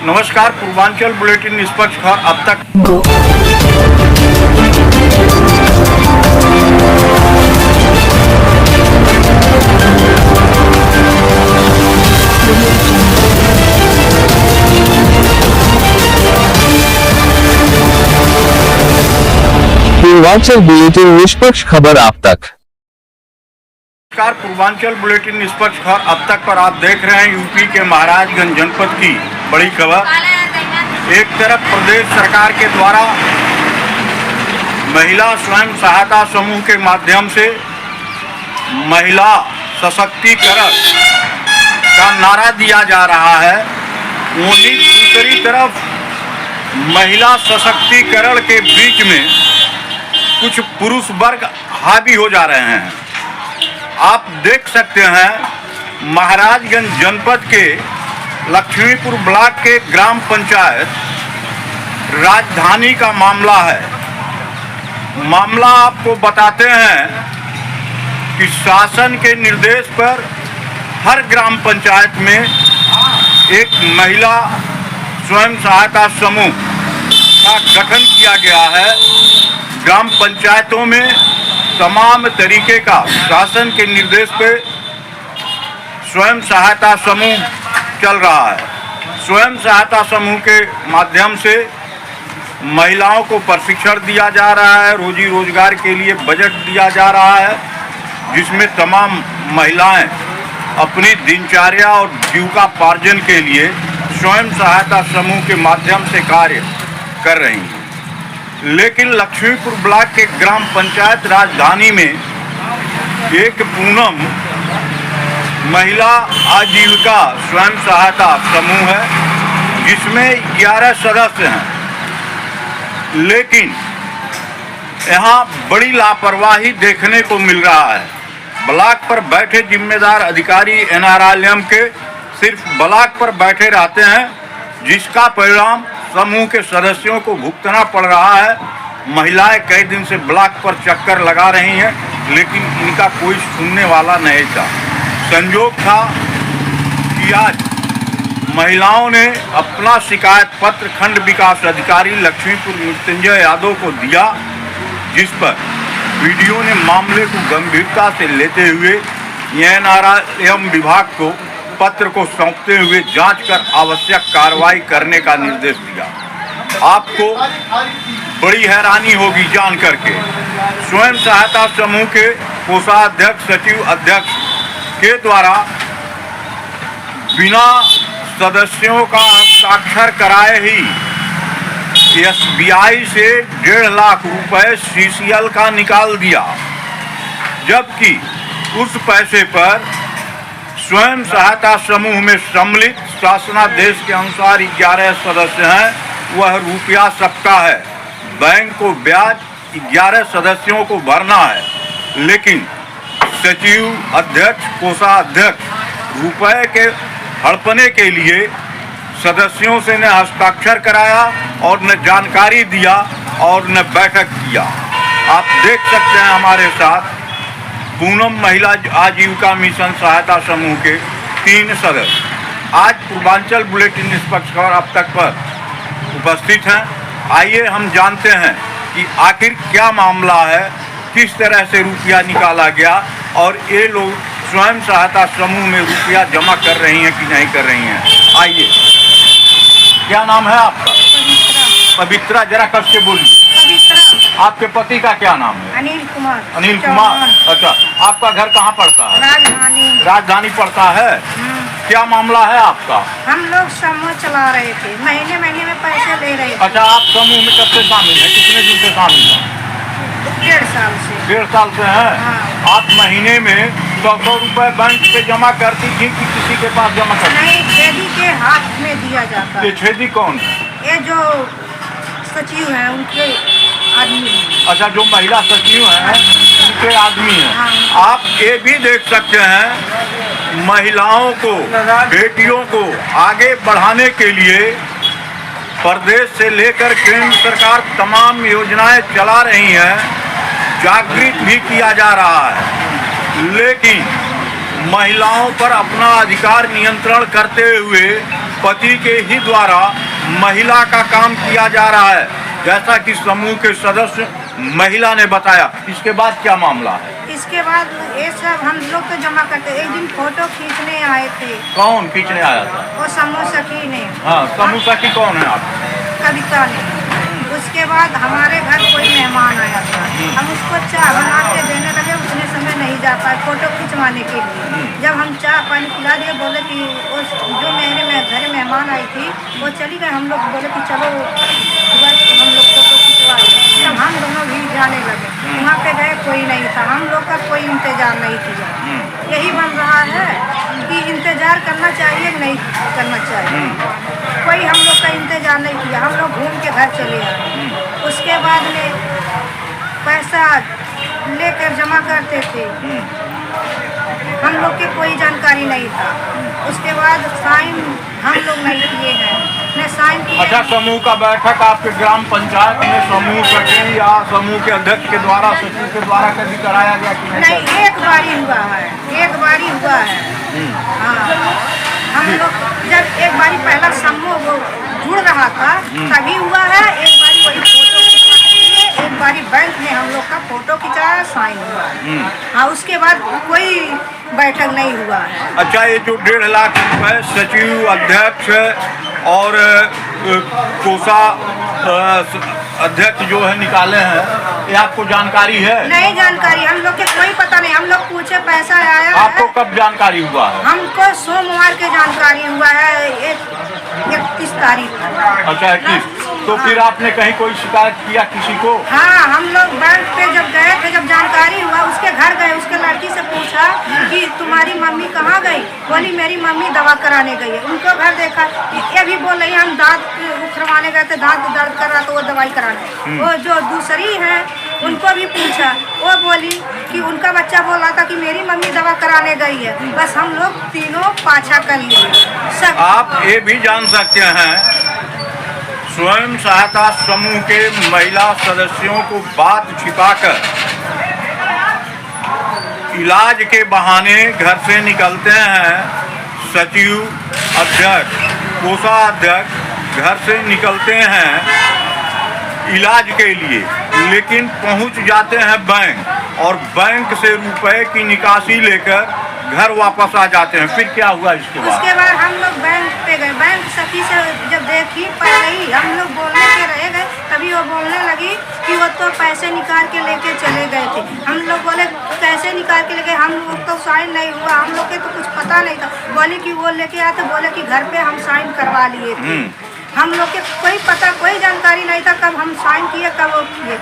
नमस्कार, पूर्वांचल बुलेटिन निष्पक्ष खबर अब तक। पूर्वांचल बुलेटिन निष्पक्ष खबर आप तक। नमस्कार, पूर्वांचल बुलेटिन निष्पक्ष खबर अब तक पर आप देख रहे हैं यूपी के महाराजगंज जनपद की बड़ी खबर। एक तरफ प्रदेश सरकार के द्वारा महिला स्वयं सहायता समूह के माध्यम से महिला सशक्तिकरण का नारा दिया जा रहा है, वहीं दूसरी तरफ महिला सशक्तिकरण के बीच में कुछ पुरुष वर्ग हावी हो जा रहे हैं। आप देख सकते हैं महाराजगंज जनपद के लक्ष्मीपुर ब्लॉक के ग्राम पंचायत राजधानी का मामला है। मामला आपको बताते हैं कि शासन के निर्देश पर हर ग्राम पंचायत में एक महिला स्वयं सहायता समूह का गठन किया गया है। ग्राम पंचायतों में तमाम तरीके का शासन के निर्देश पे स्वयं सहायता समूह चल रहा है। स्वयं सहायता समूह के माध्यम से महिलाओं को प्रशिक्षण दिया जा रहा है, रोजी रोजगार के लिए बजट दिया जा रहा है, जिसमें तमाम महिलाएं अपनी दिनचर्या और जीविकोपार्जन के लिए स्वयं सहायता समूह के माध्यम से कार्य कर रही हैं। लेकिन लक्ष्मीपुर ब्लॉक के ग्राम पंचायत राजधानी में एक पूनम महिला आजीविका स्वयं सहायता समूह है, जिसमें 11 सदस्य हैं। लेकिन यहाँ बड़ी लापरवाही देखने को मिल रहा है। ब्लॉक पर बैठे जिम्मेदार अधिकारी NRLM के सिर्फ ब्लॉक पर बैठे रहते हैं, जिसका परिणाम समूह के सदस्यों को भुगतना पड़ रहा है। महिलाएं कई दिन से ब्लॉक पर चक्कर लगा रही हैं, लेकिन इनका कोई सुनने वाला नहीं था। संयोग था कि आज महिलाओं ने अपना शिकायत पत्र खंड विकास अधिकारी लक्ष्मीपुर मृत्युंजय यादव को दिया, जिस पर वीडियो ने मामले को गंभीरता से लेते हुए NRLM विभाग को पत्र को सौंपते हुए जांच कर आवश्यक कार्रवाई करने का निर्देश दिया। आपको बड़ी हैरानी होगी जान करके, स्वयं सहायता समूह के कोषाध्यक्ष सचिव अध्यक्ष के द्वारा बिना सदस्यों का हस्ताक्षर कराए ही SBI से 1.5 लाख रुपए CCL का निकाल दिया, जबकि उस पैसे पर स्वयं सहायता समूह में सम्मिलित शासनादेश के अनुसार 11 सदस्य हैं, वह रुपया सबका है। बैंक को ब्याज 11 सदस्यों को भरना है, लेकिन सचिव अध्यक्ष कोषाध्यक्ष रुपए के हड़पने के लिए सदस्यों से न हस्ताक्षर कराया और न जानकारी दिया और न बैठक किया। आप देख सकते हैं हमारे साथ पूनम महिला आजीविका मिशन सहायता समूह के 3 सदस्य आज पूर्वांचल बुलेटिन निष्पक्ष खबर अब तक पर उपस्थित हैं। आइए हम जानते हैं कि आखिर क्या मामला है, किस तरह से रुपया निकाला गया और ये लोग स्वयं सहायता समूह में रुपया जमा कर रही हैं कि नहीं कर रही हैं। आइए, क्या नाम है आपका? पवित्रा। जरा कस के बोलिए। आपके पति का क्या नाम है? अनिल कुमार। अनिल कुमार। अच्छा, आपका घर कहाँ पड़ता है? राजधानी। राजधानी पड़ता है। क्या मामला है आपका? हम लोग समूह चला रहे थे, महीने महीने में पैसे ले रहे थे। अच्छा, आप समूह में कब से शामिल हैं? कितने दिन से शामिल हैं? 1.5 साल से। 1.5 साल से हैं। हाँ। आप महीने में 100 रुपए बैंक पे जमा करती थी कि किसी के पास जमा करती? नहीं, छेदी के हाथ में दिया जाता। ये छेदी कौन है? ये जो सचिव हैं उनके आदमी हैं। अच्छा, जो महिला सचिव हैं उनके आदमी हैं। हाँ। आप ये भी देख सकते हैं महिलाओं को, बेटियों को आगे बढ़ाने के लिए प्रदेश से लेकर केंद्र सरकार तमाम योजनाएं चला रही हैं, जागृत भी किया जा रहा है, लेकिन महिलाओं पर अपना अधिकार नियंत्रण करते हुए पति के ही द्वारा महिला का काम किया जा रहा है, जैसा कि समूह के सदस्य महिला ने बताया। इसके बाद क्या मामला है? इसके बाद ये सब हम लोग तो जमा करते। एक दिन फोटो खींचने आए थे। कौन खींचने आया था? वो समूह सखी ने। हाँ, समूह सखी कौन है आप? कविता ने। उसके बाद हमारे घर कोई मेहमान आया था, हम उसको चाय बना के देने लगे, उतने समय नहीं जा पाए फोटो खिंचवाने के लिए। जब हम चाय पानी पिला दिए, बोले कि जो मेरे घर मेहमान आई थी वो चली गई। हम लोग बोले कि चलो हम लोग फोटो खिंचवाए। तब हम दोनों भी जाने लगे। वहाँ पे गए, कोई नहीं था। हम लोग का कोई इंतजार नहीं किया। यही बन रहा है कि इंतजार करना चाहिए, नहीं करना चाहिए। कोई हम लोग का इंतजार नहीं किया। हम लोग घूम के घर चले आए। उसके बाद में पैसा लेकर जमा करते थे, हम लोग के कोई जानकारी नहीं था। उसके बाद साइन हम लोग नहीं किए हैं, न साइन किए। अच्छा, समूह का बैठक आपके ग्राम पंचायत में समूह सचिव या समूह के अध्यक्ष के द्वारा, सचिव के द्वारा कभी कराया गया कि नहीं? एक बारी हुआ है, एक बारी हुआ है। हाँ, हम लोग जब एक बारी पहला समूह वो जुड़ रहा था तभी हुआ है। एक बारी वही फोटो खिंचवाने के लिए, एक बारी बैंक में हम लोग का फोटो खिंचाया, साइन हुआ है। हाँ, उसके बाद कोई बैठक नहीं हुआ है। अच्छा, ये जो 1.5 लाख रुपए सचिव, अध्यक्ष और कोषा अध्यक्ष जो है निकाले हैं, ये आपको जानकारी है? नहीं जानकारी, हम लोग के कोई पता नहीं। हम लोग पूछे पैसा आया आपको कब जानकारी हुआ है? हमको सोमवार के जानकारी हुआ है, 31 तारीख। अच्छा, 31। तो फिर आपने कहीं कोई शिकायत किया किसी को? हाँ, हम लोग बैंक पे जब गए थे, जब जानकारी हुआ, उसके घर गए, उसके लड़की से पूछा कि तुम्हारी मम्मी कहाँ गई? बोली मेरी मम्मी दवा कराने गई है। उनको घर देखा, ये भी बोल रही हम दांत उखरवाने गए थे, दांत दर्द कर रहा तो वो दवाई कराने। वो जो दूसरी है उनको भी पूछा, वो बोली कि उनका बच्चा बोल रहा था कि मेरी मम्मी दवा कराने गई है। बस हम लोग तीनों पाछा कर लिए। आप ये भी जान सकते हैं, स्वयं सहायता समूह के महिला सदस्यों को बात छिपाकर इलाज के बहाने घर से निकलते हैं। सचिव, अध्यक्ष, कोषाध्यक्ष घर से निकलते हैं इलाज के लिए, लेकिन पहुंच जाते हैं बैंक और बैंक से रुपए की निकासी लेकर घर वापस आ जाते हैं। फिर क्या हुआ इसके बाद? उसके बाद हम लोग बैंक पे गए। बैंक सखी से जब देखी पहले ही हम लोग बोलने के रह गए, तभी वो बोलने लगी कि वो तो पैसे निकाल के लेके चले गए थे। हम लोग बोले कैसे निकाल के लेके? हम लोग तो साइन नहीं हुआ, हम लोग के तो कुछ पता नहीं था। बोले कि वो लेके आए थे, बोले कि घर पे हम साइन करवा लिए थे। हम लोग के कोई पता, कोई जानकारी नहीं था कब हम साइन किए, कब वो किए।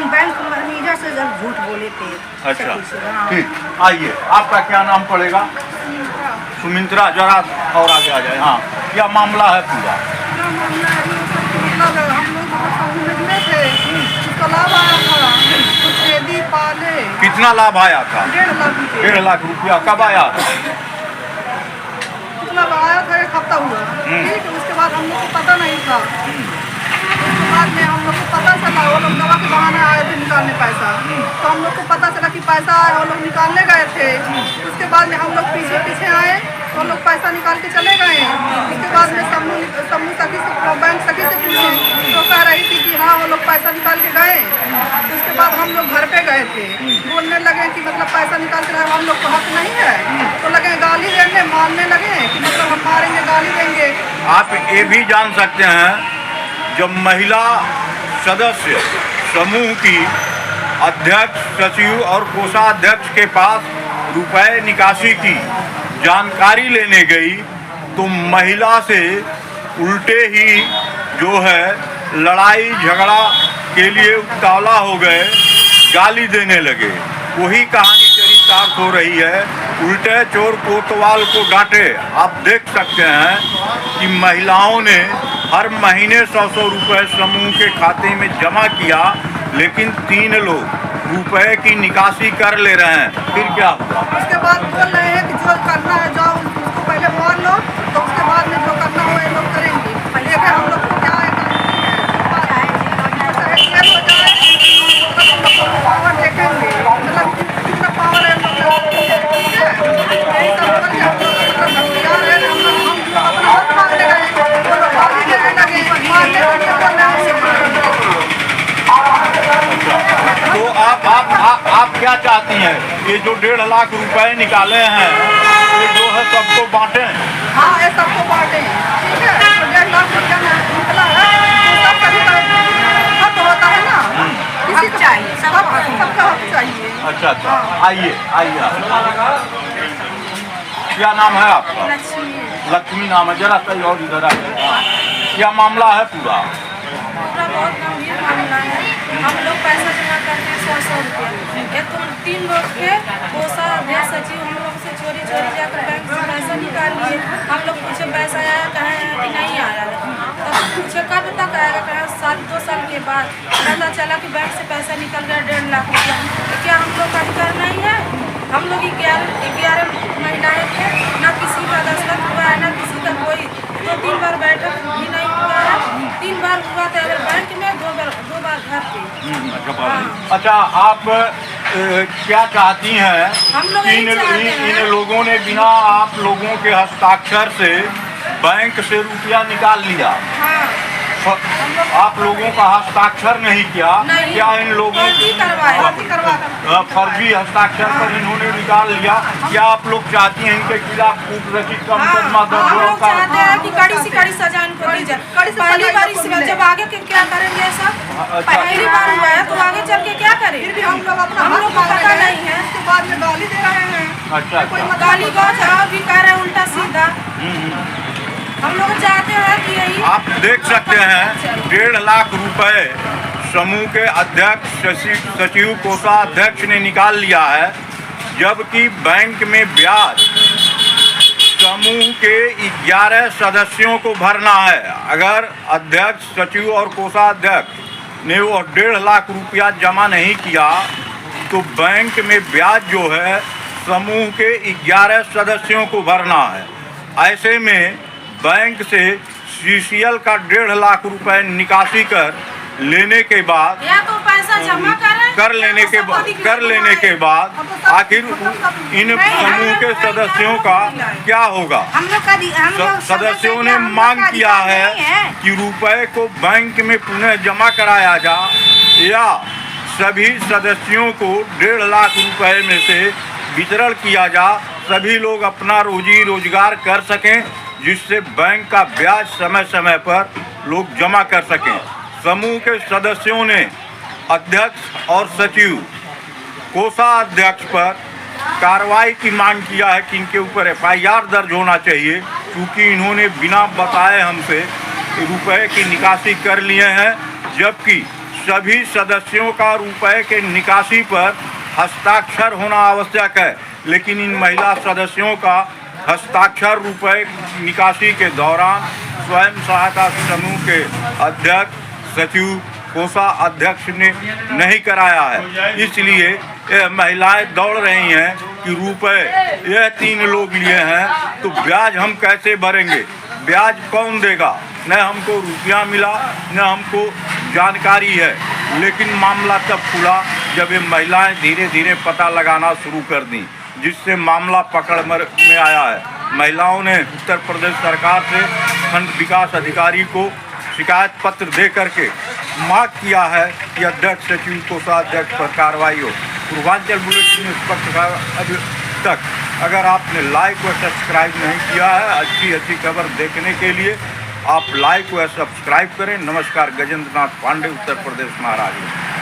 बैंक मैनेजर से जब झूठ बोले थे। अच्छा, हाँ। ठीक, आइए, आपका क्या नाम पड़ेगा? सुमित्रा, जरा और आगे आ जाए। हाँ, क्या मामला है पूरा? हम लोग निकले थे, उसका लाभ आया था, खेती पाले। कितना लाभ आया था? 1.5 लाख। 1.5 लाख रुपया कब आया? कितना आया था? 1 हफ्ता हुआ। ठीक है, उसके बाद हम लोग को पता नहीं था। उसके बाद में हम लोग को पता चला, वो लोग दवा के बहाने आए थे निकालने पैसा। तो हम लोग को पता चला कि पैसा आया, वो लोग निकालने गए थे। उसके बाद में हम लोग पीछे पीछे आए, वो लोग पैसा निकाल के चले गए। उसके बाद में समूह सखी से, बैंक सखी से पूछे तो कह रही थी कि हाँ वो लोग पैसा निकाल के गए। उसके बाद हम लोग घर पे गए थे, बोलने लगे कि मतलब पैसा निकाल के हम लोग को हक नहीं है। तो लगे गाली देने, मारने लगे कि मतलब हम मारेंगे, गाली देंगे। आप ये भी जान सकते हैं, जब महिला सदस्य समूह की अध्यक्ष, सचिव और कोषाध्यक्ष के पास रुपए निकासी की जानकारी लेने गई तो महिला से उल्टे ही जो है लड़ाई झगड़ा के लिए उतावला हो गए, गाली देने लगे। वही कहानी चरितार्थ हो रही है। उल्टे चोर कोतवाल को डांटे। आप देख सकते हैं कि महिलाओं ने हर महीने 100-100 रुपए समूह के खाते में जमा किया, लेकिन 3 लोग रुपए की निकासी कर ले रहे हैं। फिर क्या हुआ? उसके बाद बोल रहे हैं कि जो करना है जाओ, उसको पहले मान लो, तो उसके बाद में जो करना हो ये लोग करेंगे। देखिए हम लोग को क्या है, पावर देखेंगे, मतलब कितना पावर है। आप क्या चाहती हैं? ये जो 1.5 लाख रुपए निकाले हैं ये जो है सबको बांटें। हाँ, ये सबको बांटे, ठीक है। तो 1.5 लाख रुपया निकला है, तो सब कभी हक होता है ना, किसी को चाहिए, सबका हक चाहिए। अच्छा अच्छा, आइए आइए आप। क्या नाम है आपका? लक्ष्मी नाम है। जरा सही और इधर आइए। क्या मामला है पूरा? पूरा बहुत गंभीर मामला है। हम लोग पैसा जमा करते हैं 100 रुपया। एक तो 3 लोग के कोषाध्यक्ष सचिव हम लोग से चोरी जाकर बैंक से पैसा निकाल लिए। हम लोग पूछे पैसा आया, कहे कि नहीं आया है। तब पूछे कब तक आएगा, कहे 2 साल के बाद। पता चला कि बैंक से पैसा निकल गया 1.5 लाख रुपया। तो क्या हम लोग का अधिकार नहीं है? हम लोग 11 महिलाएं थे, ना किसी का दस्तखत हुआ है, ना किसी का कोई 2-3 बार बैठक भी नहीं हुआ है। 3 बार हुआ था बैंक में, 2 बार घर पे। अच्छा, आप क्या चाहती हैं? हम लोग इन लोगों ने बिना आप लोगों के हस्ताक्षर से बैंक से रुपया निकाल लिया। हाँ, आप लोगों का हस्ताक्षर नहीं किया। नहीं। क्या इन लोगों फर्जी हस्ताक्षर पर इन्होंने निकाल लिया? क्या आप लोग चाहती हैं इनके खिलाफ कूटरचित का मुकदमा दर्ज हम हो? लोग चाहते हैं कि कड़ी से कड़ी सजा इनको दी जाए। पहली बार इस जब आगे के क्या करेंगे ऐसा? पहली बार हुआ है तो आगे चल के क्या करें? फिर भी हम लोग को पता नहीं है। उसके बाद में गाली दे रहे हैं। अच्छा, गाली गौच भी कर रहे हैं उल्टा सीधा। हम लोग चाहते हैं कि यही आप देख सकते हैं 1.5 लाख रुपए समूह के अध्यक्ष सचिव कोषाध्यक्ष ने निकाल लिया है, जबकि बैंक में ब्याज समूह के 11 सदस्यों को भरना है। अगर अध्यक्ष सचिव और कोषाध्यक्ष ने वो 1.5 लाख रुपया जमा नहीं किया तो बैंक में ब्याज जो है समूह के 11 सदस्यों को भरना है। ऐसे में बैंक से CCL का 1.5 लाख रुपए निकासी कर लेने के बाद या तो पैसा जमा कर लेने के बाद आखिर इन समूह के सदस्यों का क्या होगा? हम लोग सदस्यों ने मांग किया है कि रुपए को बैंक में पुनः जमा कराया जा या सभी सदस्यों को 1.5 लाख रुपए में से वितरण किया जा, सभी लोग अपना रोजी रोजगार कर सकें, जिससे बैंक का ब्याज समय समय पर लोग जमा कर सकें। समूह के सदस्यों ने अध्यक्ष और सचिव कोषाध्यक्ष पर कार्रवाई की मांग किया है कि इनके ऊपर FIR दर्ज होना चाहिए, क्योंकि इन्होंने बिना बताए हमसे रुपए की निकासी कर लिए हैं, जबकि सभी सदस्यों का रुपए के निकासी पर हस्ताक्षर होना आवश्यक है। लेकिन इन महिला सदस्यों का हस्ताक्षर रुपए निकासी के दौरान स्वयं सहायता समूह के अध्यक्ष सचिव कोषाध्यक्ष ने नहीं कराया है। इसलिए ये महिलाएं दौड़ रही हैं कि रुपए यह 3 लोग लिए हैं तो ब्याज हम कैसे भरेंगे, ब्याज कौन देगा? न हमको रुपया मिला न हमको जानकारी है। लेकिन मामला तब खुला जब ये महिलाएं धीरे धीरे पता लगाना शुरू कर दी, जिससे मामला पकड़ में आया है। महिलाओं ने उत्तर प्रदेश सरकार से खंड विकास अधिकारी को शिकायत पत्र दे करके मांग किया है कि अध्यक्ष सचिव कोषाध्यक्ष पर कार्रवाई हो। पूर्वांचल बुलेटिन निष्पक्ष अभी तक अगर आपने लाइक व सब्सक्राइब नहीं किया है, अच्छी खबर देखने के लिए आप लाइक व सब्सक्राइब करें। नमस्कार, गजेंद्र नाथ पांडे, उत्तर प्रदेश, महाराष्ट्र।